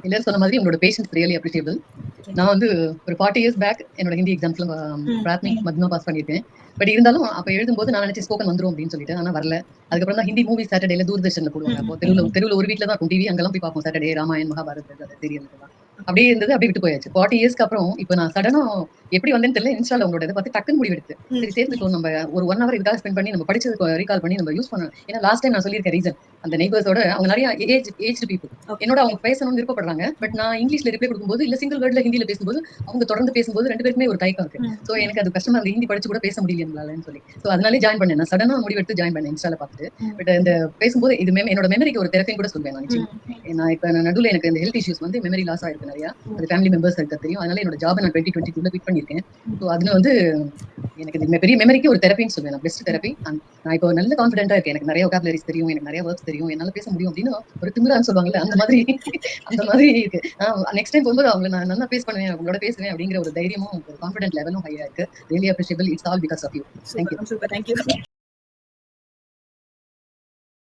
எல்லாரும் சொன்ன மாதிரி உங்களோட பேஷன்ஸ் ரியலி அப்ரிஷியபிள். நான் வந்து ஒரு 40 இயர்ஸ் பேக் என்னோட ஹிந்தி எக்ஸாம்ஸ்ல பிராத்மிக் மத்தியமா பாஸ் பண்ணியிருக்கேன். பட் இருந்தாலும் அப்ப எழுதும்போது நான் நினைச்சேன் ஸ்போக்கன் வந்துரும் அப்படின்னு சொல்லிட்டு. ஆனா வரல. அதுக்கப்புறம் தான் ஹிந்தி மூவி சாட்டர்டேல தூர்தர்ஷன்ல போடுவாங்க. அப்போ தெருவுல ஒரு வீட்ல தான் இருக்கும் டிவி. அங்கெல்லாம் போய் பார்ப்போம் சாட்டர்டே ராமாயண் மகாபாரத் சீரியல் எல்லாம். அப்படியே இருந்தது, அப்படியே விட்டு போயாச்சு. 40 இயர்ஸ்க்கு அப்புறம் இப்ப நான் சடனா எப்படி வந்தேன்னு தெரியல. இன்ஸ்டால உங்களோட இதை பார்த்து டக்குன்னு முடிவெடுத்து சரி சேர்த்துக்கோ, நம்ம ஒரு 1 hour இதுக்காக ஸ்பெண்ட் பண்ணி நம்ம படிச்சது ரீகால் பண்ணி நம்ம யூஸ் பண்ணணும். ஏன்னா லாஸ்ட் டைம் நான் சொல்லியிருக்கேன் ரீசன், அந்த நெய்பர்ஸோட அவங்க நிறைய ஏஜ்டு பீப்புள் என்னோட அவங்க பேசணும்னு விருப்பப்படுறாங்க. பட் நான் இங்கிலீஷ்ல ரிப்ளை கொடுக்கும்போது இல்ல சிங்கிள் வேர்ட்ல ஹிந்தியில பேசும்போது அவங்க தொடர்ந்து பேசும்போது 2 பேருக்குமே ஒரு தயக்கம் இருக்கு. சோ எனக்கு அது கஷ்டமா இருக்கு, ஹிந்தி படிச்சு கூட பேச முடியல எங்களாலன்னு சொல்லி. சோ அதனாலே ஜாயின் பண்ணேன். நான் சடனா முடிவெடுத்து ஜாயின் பண்ணேன் இன்ஸ்டால பார்த்துட்டு. பட் இந்த பேசும்போது இது என்னோட மெமரிக்கு ஒரு தெரப்பின்னு கூட சொல்வேன் நான் நிச்சயமா. நான் இப்ப நடுவில் எனக்கு இந்த ஹெல்த் இஷ்யூஸ் வந்து மெமரி லாஸ் ஆயிருக்கு நிறைய. அது ஃபேமிலி மெம்பர்ஸ் இருக்க தெரியும். அதனால என்னோட ஜாப் நான் 2022 குவிட் பண்ணிருக்கேன். ஸோ அதுல வந்து எனக்கு இது பெரிய மெமரிக்கு ஒரு தெரப்பின்னு சொல்லுவேன், பெஸ்ட் தெரப்பி. நான் இப்போ நல்ல கான்ஃபிடென்ட்டா இருக்கேன். எனக்கு நிறைய ஒகாபுலரிஸ் தெரியும், எனக்கு நிறைய வேர்ட்ஸ் தெரியும், என்னால பேச முடியும் அப்படின்னு ஒரு திமிரான்னு சொல்லுவாங்கல்ல, அந்த மாதிரி இருக்கு. நெக்ஸ்ட் டைம் போகும்போது அவங்க நான் நல்லா பேஸ் பண்ணுவேன், அவங்களோட பேசுவேன் அப்படிங்கிற ஒரு தைரியமும் ஒரு கான்ஃபிடென்ட் லெவலும் ஹையா இருக்கு. Really appreciable. It's all because of you. Thank you.